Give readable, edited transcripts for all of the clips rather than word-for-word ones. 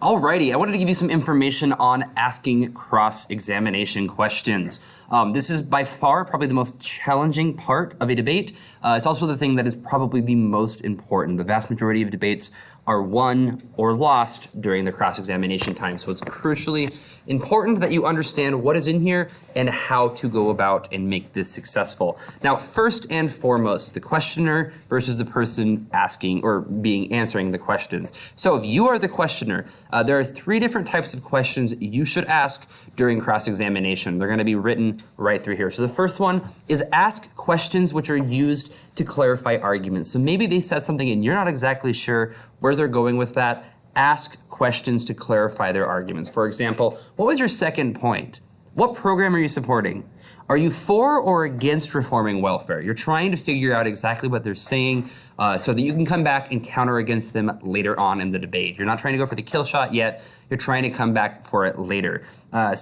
Alrighty, I wanted to give you some information on asking cross-examination questions. This is by far probably the most challenging part of a debate. It's also the thing that is probably the most important. The vast majority of debates are won or lost during the cross-examination time. So it's crucially important that you understand what is in here and how to go about and make this successful. Now, first and foremost, the questioner versus the person asking or answering the questions. So if you are the questioner, there are three different types of questions you should ask during cross-examination. They're going to be written right through here. So the first one is ask questions which are used to clarify arguments. So maybe they said something and you're not exactly sure where they're going with that. Ask questions to clarify their arguments. For example, what was your second point? What program are you supporting? Are you for or against reforming welfare? You're trying to figure out exactly what they're saying so that you can come back and counter against them later on in the debate. You're not trying to go for the kill shot yet. You're trying to come back for it later.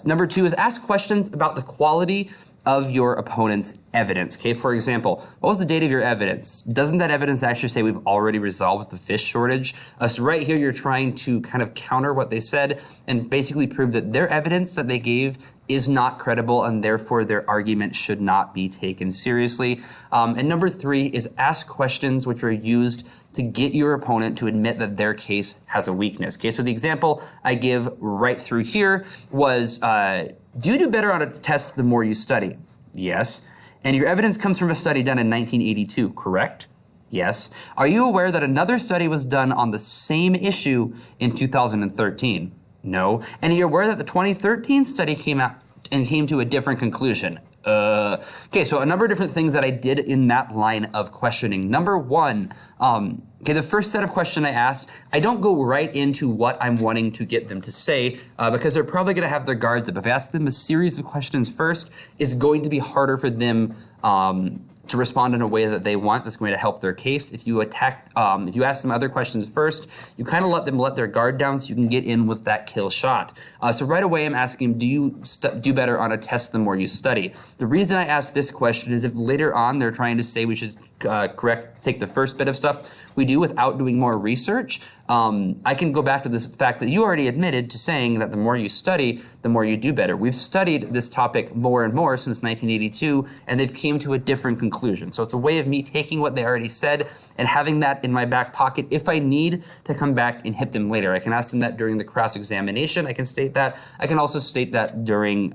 Number two is ask questions about the quality of your opponent's evidence. Okay, for example, what was the date of your evidence? Doesn't that evidence actually say we've already resolved the fish shortage? So right here, you're trying to kind of counter what they said and basically prove that their evidence that they gave is not credible and therefore their argument should not be taken seriously. And number three is ask questions which are used to get your opponent to admit that their case has a weakness. Okay, so the example I give right through here was, do you do better on a test the more you study? Yes. And your evidence comes from a study done in 1982, correct? Yes. Are you aware that another study was done on the same issue in 2013? No. And are you aware that the 2013 study came out and came to a different conclusion? Okay, so a number of different things that I did in that line of questioning. Number one, okay, the first set of questions I asked, I don't go right into what I'm wanting to get them to say because they're probably going to have their guards up. If I ask them a series of questions first, it's going to be harder for them to respond in a way that they want that's going to help their case. If you if you ask them other questions first, you kind of let them let their guard down so you can get in with that kill shot. So right away I'm asking them, do you do better on a test the more you study? The reason I ask this question is if later on they're trying to say we should take the first bit of stuff we do without doing more research, I can go back to this fact that you already admitted to saying that the more you study, the more you do better. We've studied this topic more and more since 1982, and they've came to a different conclusion. So it's a way of me taking what they already said and having that in my back pocket if I need to come back and hit them later. I can ask them that during the cross-examination. I can state that. I can also state that during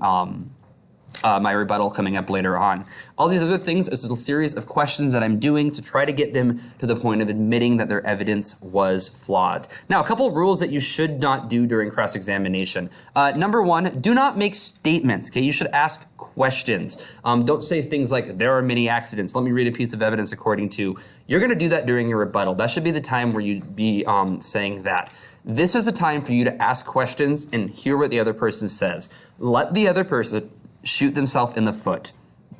my rebuttal coming up later on. All these other things is a series of questions that I'm doing to try to get them to the point of admitting that their evidence was flawed. Now, a couple of rules that you should not do during cross-examination. Number one, do not make statements, okay? You should ask questions. Don't say things like, there are many accidents. Let me read a piece of evidence according to. You're gonna do that during your rebuttal. That should be the time where you'd be saying that. This is a time for you to ask questions and hear what the other person says. Let the other person shoot themselves in the foot.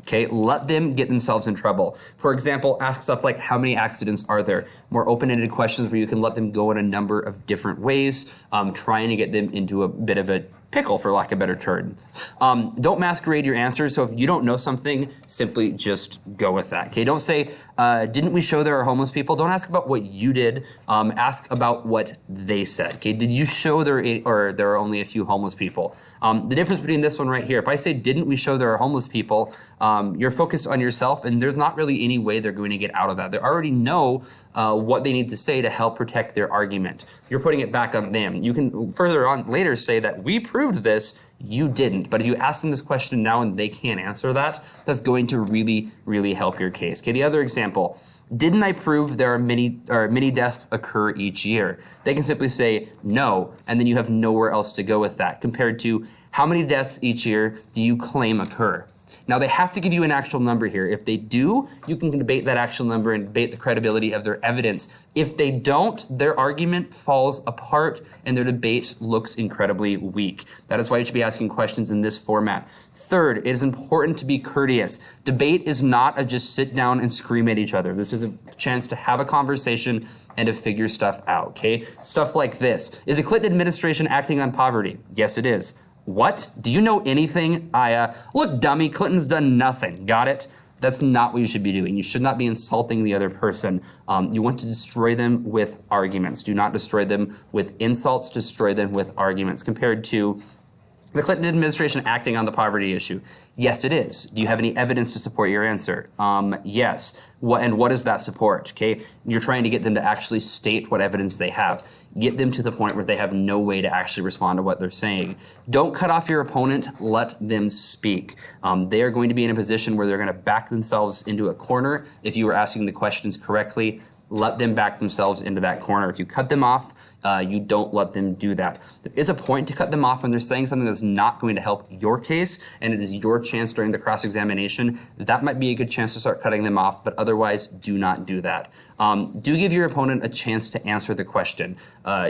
Okay, let them get themselves in trouble. For example, ask stuff like, how many accidents are there? More open-ended questions where you can let them go in a number of different ways, trying to get them into a bit of a pickle, for lack of a better term. Don't masquerade your answers. So if you don't know something, simply just go with that. Okay, don't say, didn't we show there are homeless people? Don't ask about what you did. Ask about what they said. Okay, did you show there are only a few homeless people? The difference between this one right here, if I say, didn't we show there are homeless people? You're focused on yourself, and there's not really any way they're going to get out of that. They already know what they need to say to help protect their argument. You're putting it back on them. You can further on later say that we proved this, you didn't. But if you ask them this question now and they can't answer that, that's going to really, really help your case. Okay, the other example, didn't I prove there are many deaths occur each year? They can simply say no, and then you have nowhere else to go with that, compared to how many deaths each year do you claim occur? Now, they have to give you an actual number here. If they do, you can debate that actual number and debate the credibility of their evidence. If they don't, their argument falls apart and their debate looks incredibly weak. That is why you should be asking questions in this format. Third, it is important to be courteous. Debate is not a just sit down and scream at each other. This is a chance to have a conversation and to figure stuff out, okay? Stuff like this. Is the Clinton administration acting on poverty? Yes, it is. What? Do you know anything? Look, dummy, Clinton's done nothing. Got it? That's not what you should be doing. You should not be insulting the other person. You want to destroy them with arguments. Do not destroy them with insults, destroy them with arguments. Compared to the Clinton administration acting on the poverty issue. Yes, it is. Do you have any evidence to support your answer? Yes. What does that support? Okay, you're trying to get them to actually state what evidence they have. Get them to the point where they have no way to actually respond to what they're saying. Don't cut off your opponent. Let them speak. They are going to be in a position where they're going to back themselves into a corner if you are asking the questions correctly. Let them back themselves into that corner. If you cut them off, you don't let them do that. There is a point to cut them off when they're saying something that's not going to help your case, and it is your chance during the cross-examination. That might be a good chance to start cutting them off, but otherwise, do not do that. Do give your opponent a chance to answer the question.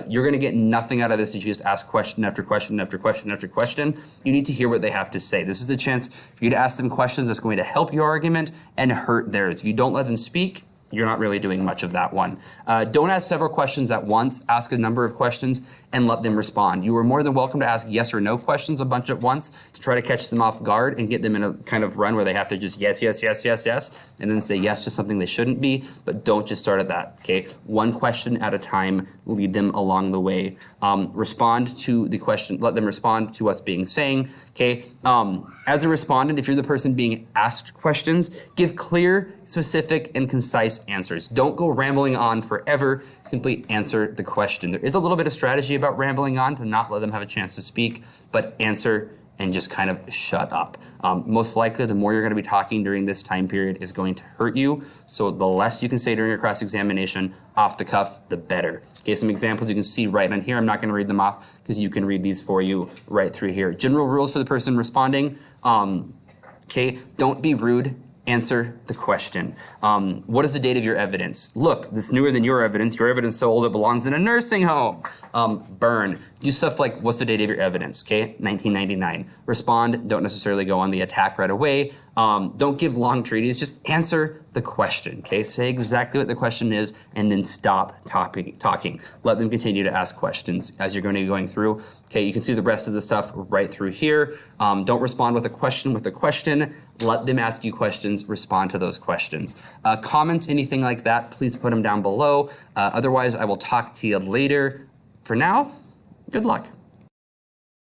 You're going to get nothing out of this if you just ask question after question after question after question. You need to hear what they have to say. This is the chance for you to ask them questions that's going to help your argument and hurt theirs. If you don't let them speak, you're not really doing much of that one. Don't ask several questions at once. Ask a number of questions and let them respond. You are more than welcome to ask yes or no questions a bunch at once to try to catch them off guard and get them in a kind of run where they have to just yes, yes, yes, yes, yes, and then say yes to something they shouldn't be, but don't just start at that, okay? One question at a time, lead them along the way. Respond to the question, let them respond to what's being saying, okay? As a respondent, if you're the person being asked questions, give clear, specific, and concise answers. Don't go rambling on forever, simply answer the question. There is a little bit of strategy about rambling on to not let them have a chance to speak, but answer and just kind of shut up. Most likely, the more you're going to be talking during this time period is going to hurt you, so the less you can say during your cross-examination off the cuff, the better. Okay, some examples you can see right on here. I'm not going to read them off because you can read these for you right through here. General rules for the person responding. Okay, don't be rude. Answer the question. What is the date of your evidence? Look, this newer than your evidence. Your evidence so old it belongs in a nursing home. Burn. Do stuff like, what's the date of your evidence? Okay, 1999. Respond. Don't necessarily go on the attack right away. Don't give long treaties. Just answer the question. Okay, say exactly what the question is and then stop talking. Let them continue to ask questions as you're going to be going through. Okay, you can see the rest of the stuff right through here. Don't respond with a question with a question. Let them ask you questions. Respond to those questions. Comments, anything like that, please put them down below. Otherwise, I will talk to you later. For now, good luck.